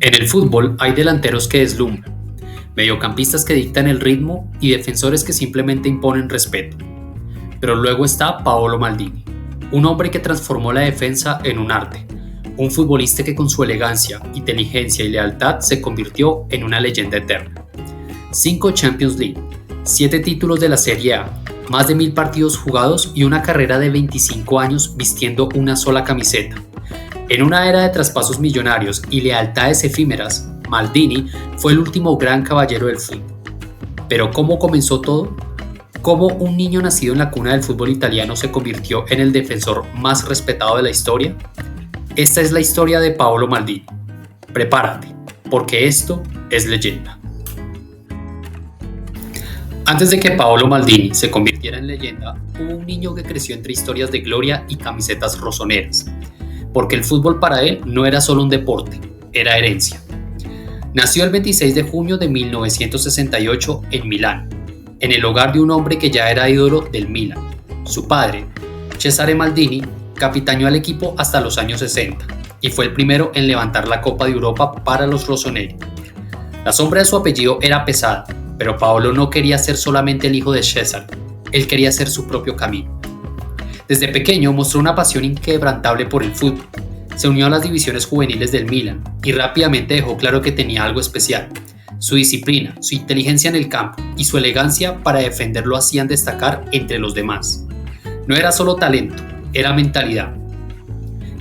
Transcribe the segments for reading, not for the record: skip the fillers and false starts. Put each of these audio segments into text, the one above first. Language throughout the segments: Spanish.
En el fútbol hay delanteros que deslumbran, mediocampistas que dictan el ritmo y defensores que simplemente imponen respeto. Pero luego está Paolo Maldini, un hombre que transformó la defensa en un arte, un futbolista que con su elegancia, inteligencia y lealtad se convirtió en una leyenda eterna. 5 Champions League, 7 títulos de la Serie A, más de 1000 partidos jugados y una carrera de 25 años vistiendo una sola camiseta. En una era de traspasos millonarios y lealtades efímeras, Maldini fue el último gran caballero del fútbol. Pero ¿cómo comenzó todo? ¿Cómo un niño nacido en la cuna del fútbol italiano se convirtió en el defensor más respetado de la historia? Esta es la historia de Paolo Maldini. Prepárate, porque esto es leyenda. Antes de que Paolo Maldini se convirtiera en leyenda, hubo un niño que creció entre historias de gloria y camisetas rosoneras, porque el fútbol para él no era solo un deporte, era herencia. Nació el 26 de junio de 1968 en Milán, en el hogar de un hombre que ya era ídolo del Milan. Su padre, Cesare Maldini, capitaneó al equipo hasta los años 60 y fue el primero en levantar la Copa de Europa para los rossoneri. La sombra de su apellido era pesada, pero Paolo no quería ser solamente el hijo de Cesare, él quería hacer su propio camino. Desde pequeño mostró una pasión inquebrantable por el fútbol. Se unió a las divisiones juveniles del Milan y rápidamente dejó claro que tenía algo especial. Su disciplina, su inteligencia en el campo y su elegancia para defender lo hacían destacar entre los demás. No era solo talento, era mentalidad.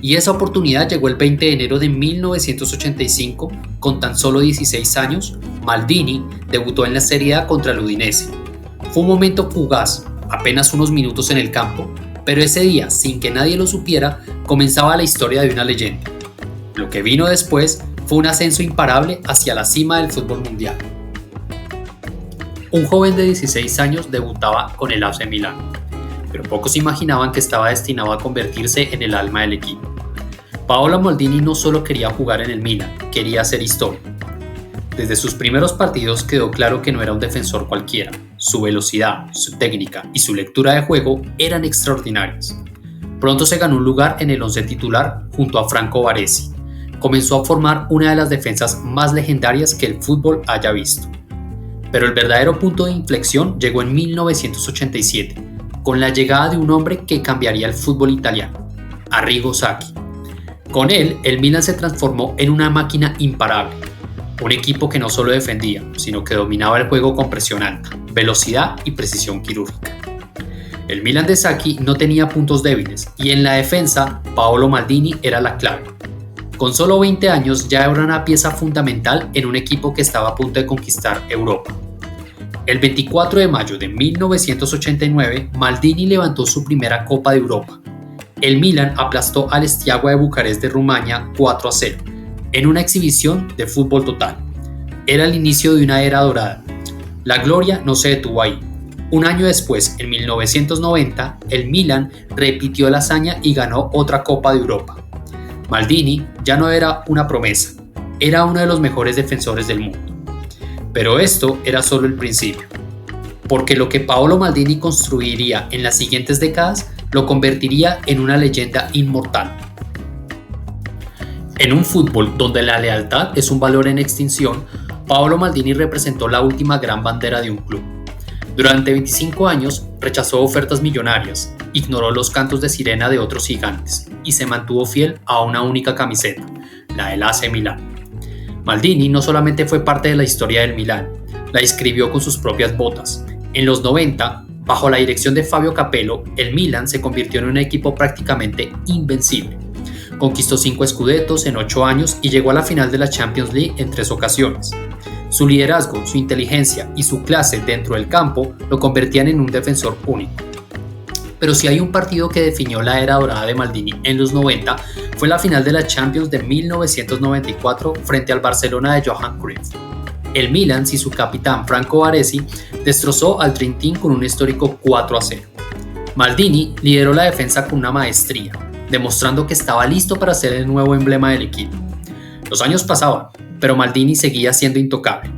Y esa oportunidad llegó el 20 de enero de 1985, con tan solo 16 años, Maldini debutó en la Serie A contra el Udinese. Fue un momento fugaz, apenas unos minutos en el campo, pero ese día, sin que nadie lo supiera, comenzaba la historia de una leyenda. Lo que vino después fue un ascenso imparable hacia la cima del fútbol mundial. Un joven de 16 años debutaba con el AC Milán, pero pocos imaginaban que estaba destinado a convertirse en el alma del equipo. Paolo Maldini no solo quería jugar en el Milan, quería hacer historia. Desde sus primeros partidos quedó claro que no era un defensor cualquiera. Su velocidad, su técnica y su lectura de juego eran extraordinarias. Pronto se ganó un lugar en el once titular junto a Franco Baresi. Comenzó a formar una de las defensas más legendarias que el fútbol haya visto. Pero el verdadero punto de inflexión llegó en 1987, con la llegada de un hombre que cambiaría el fútbol italiano, Arrigo Sacchi. Con él, el Milan se transformó en una máquina imparable. Un equipo que no solo defendía, sino que dominaba el juego con presión alta, velocidad y precisión quirúrgica. El Milan de Sacchi no tenía puntos débiles y en la defensa, Paolo Maldini era la clave. Con solo 20 años ya era una pieza fundamental en un equipo que estaba a punto de conquistar Europa. El 24 de mayo de 1989, Maldini levantó su primera Copa de Europa. El Milan aplastó al Steaua de Bucarest de Rumania 4-0. En una exhibición de fútbol total. Era el inicio de una era dorada. La gloria no se detuvo ahí. Un año después, en 1990, el Milan repitió la hazaña y ganó otra Copa de Europa. Maldini ya no era una promesa, era uno de los mejores defensores del mundo. Pero esto era solo el principio, porque lo que Paolo Maldini construiría en las siguientes décadas lo convertiría en una leyenda inmortal. En un fútbol donde la lealtad es un valor en extinción, Paolo Maldini representó la última gran bandera de un club. Durante 25 años rechazó ofertas millonarias, ignoró los cantos de sirena de otros gigantes y se mantuvo fiel a una única camiseta, la del AC Milán. Maldini no solamente fue parte de la historia del Milán, la escribió con sus propias botas. En los 90, bajo la dirección de Fabio Capello, el Milan se convirtió en un equipo prácticamente invencible. Conquistó 5 scudettos en 8 años y llegó a la final de la Champions League en 3 ocasiones. Su liderazgo, su inteligencia y su clase dentro del campo lo convertían en un defensor único. Pero si hay un partido que definió la era dorada de Maldini en los 90, fue la final de la Champions de 1994 frente al Barcelona de Johan Cruyff. El Milan, sin su capitán Franco Baresi, destrozó al Dream Team con un histórico 4-0. Maldini lideró la defensa con una maestría, demostrando que estaba listo para ser el nuevo emblema del equipo. Los años pasaban, pero Maldini seguía siendo intocable.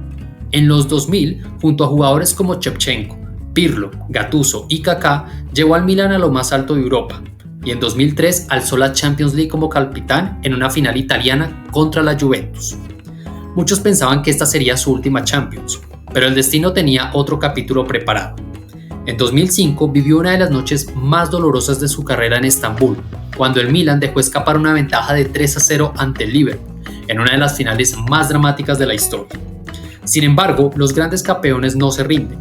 En los 2000, junto a jugadores como Shevchenko, Pirlo, Gattuso y Kaká, llevó al Milan a lo más alto de Europa, y en 2003 alzó la Champions League como capitán en una final italiana contra la Juventus. Muchos pensaban que esta sería su última Champions, pero el destino tenía otro capítulo preparado. En 2005 vivió una de las noches más dolorosas de su carrera en Estambul, cuando el Milan dejó escapar una ventaja de 3-0 ante el Liverpool, en una de las finales más dramáticas de la historia. Sin embargo, los grandes campeones no se rinden.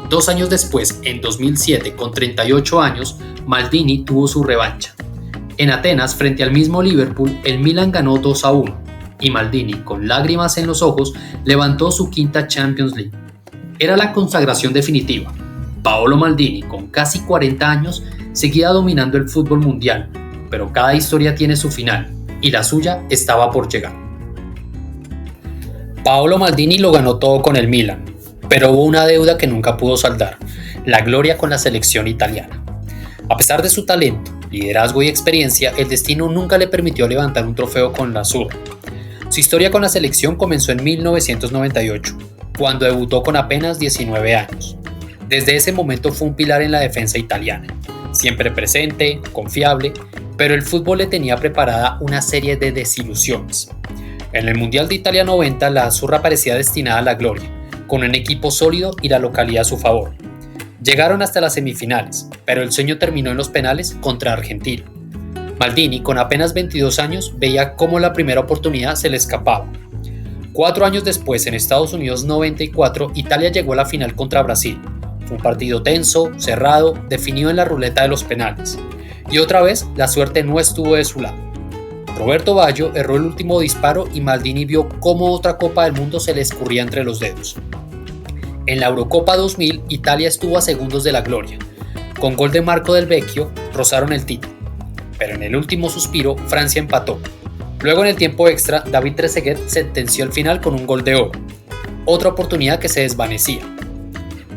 2 años después, en 2007, con 38 años, Maldini tuvo su revancha. En Atenas, frente al mismo Liverpool, el Milan ganó 2-1, y Maldini, con lágrimas en los ojos, levantó su quinta Champions League. Era la consagración definitiva. Paolo Maldini, con casi 40 años, seguía dominando el fútbol mundial, pero cada historia tiene su final, y la suya estaba por llegar. Paolo Maldini lo ganó todo con el Milan, pero hubo una deuda que nunca pudo saldar: la gloria con la selección italiana. A pesar de su talento, liderazgo y experiencia, el destino nunca le permitió levantar un trofeo con la Azzurra. Su historia con la selección comenzó en 1998, cuando debutó con apenas 19 años. Desde ese momento fue un pilar en la defensa italiana, siempre presente, confiable, pero el fútbol le tenía preparada una serie de desilusiones. En el Mundial de Italia 90, la Azzurra parecía destinada a la gloria, con un equipo sólido y la localidad a su favor. Llegaron hasta las semifinales, pero el sueño terminó en los penales contra Argentina. Maldini, con apenas 22 años, veía cómo la primera oportunidad se le escapaba. 4 años después, en Estados Unidos 94, Italia llegó a la final contra Brasil. Fue un partido tenso, cerrado, definido en la ruleta de los penales. Y otra vez, la suerte no estuvo de su lado. Roberto Baggio erró el último disparo y Maldini vio cómo otra Copa del Mundo se le escurría entre los dedos. En la Eurocopa 2000, Italia estuvo a segundos de la gloria. Con gol de Marco Del Vecchio, rozaron el título. Pero en el último suspiro, Francia empató. Luego, en el tiempo extra, David Trezeguet sentenció el final con un gol de oro. Otra oportunidad que se desvanecía.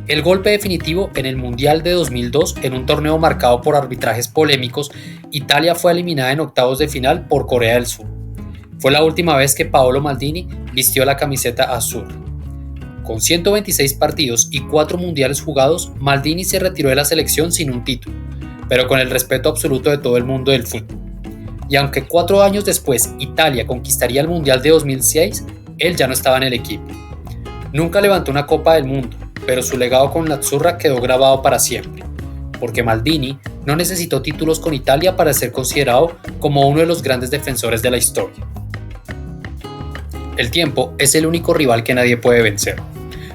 El golpe definitivo en el Mundial de 2002, en un torneo marcado por arbitrajes polémicos, Italia fue eliminada en octavos de final por Corea del Sur. Fue la última vez que Paolo Maldini vistió la camiseta azul. Con 126 partidos y 4 mundiales jugados, Maldini se retiró de la selección sin un título, pero con el respeto absoluto de todo el mundo del fútbol. Y aunque 4 años después Italia conquistaría el Mundial de 2006, él ya no estaba en el equipo. Nunca levantó una Copa del Mundo, pero su legado con la Azzurra quedó grabado para siempre, porque Maldini no necesitó títulos con Italia para ser considerado como uno de los grandes defensores de la historia. El tiempo es el único rival que nadie puede vencer,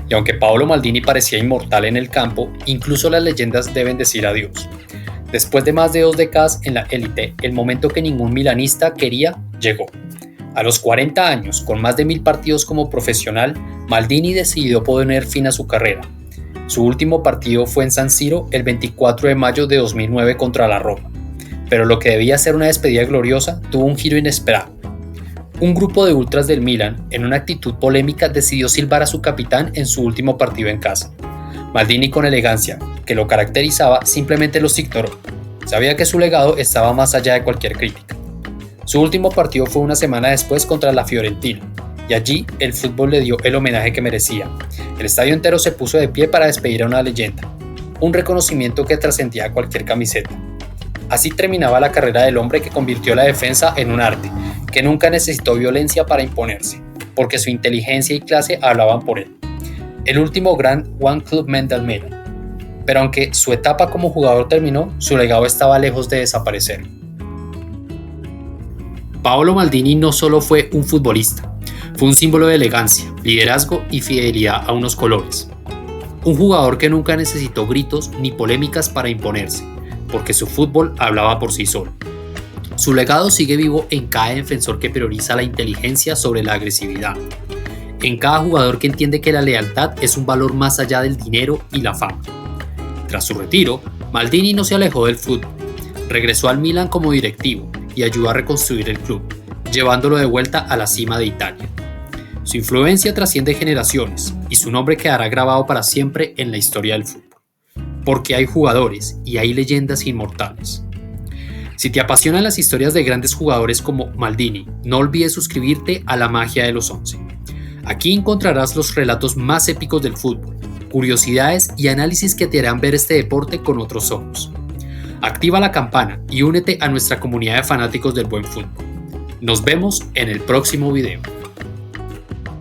y aunque Paolo Maldini parecía inmortal en el campo, incluso las leyendas deben decir adiós. Después de más de 2 décadas en la élite, el momento que ningún milanista quería llegó. A los 40 años, con más de 1000 partidos como profesional, Maldini decidió poner fin a su carrera. Su último partido fue en San Siro el 24 de mayo de 2009 contra la Roma, pero lo que debía ser una despedida gloriosa tuvo un giro inesperado. Un grupo de ultras del Milan, en una actitud polémica, decidió silbar a su capitán en su último partido en casa. Maldini, con elegancia que lo caracterizaba, simplemente los ignoró. Sabía que su legado estaba más allá de cualquier crítica. Su último partido fue una semana después contra la Fiorentina, y allí el fútbol le dio el homenaje que merecía. El estadio entero se puso de pie para despedir a una leyenda, un reconocimiento que trascendía cualquier camiseta. Así terminaba la carrera del hombre que convirtió la defensa en un arte, que nunca necesitó violencia para imponerse, porque su inteligencia y clase hablaban por él. El último gran One Club Man del Milan. Pero aunque su etapa como jugador terminó, su legado estaba lejos de desaparecer. Paolo Maldini no solo fue un futbolista, fue un símbolo de elegancia, liderazgo y fidelidad a unos colores. Un jugador que nunca necesitó gritos ni polémicas para imponerse, porque su fútbol hablaba por sí solo. Su legado sigue vivo en cada defensor que prioriza la inteligencia sobre la agresividad, en cada jugador que entiende que la lealtad es un valor más allá del dinero y la fama. Tras su retiro, Maldini no se alejó del fútbol, regresó al Milan como directivo y ayudó a reconstruir el club, llevándolo de vuelta a la cima de Italia. Su influencia trasciende generaciones y su nombre quedará grabado para siempre en la historia del fútbol, porque hay jugadores y hay leyendas inmortales. Si te apasionan las historias de grandes jugadores como Maldini, no olvides suscribirte a La Magia de los 11. Aquí encontrarás los relatos más épicos del fútbol, curiosidades y análisis que te harán ver este deporte con otros ojos. Activa la campana y únete a nuestra comunidad de fanáticos del buen fútbol. Nos vemos en el próximo video.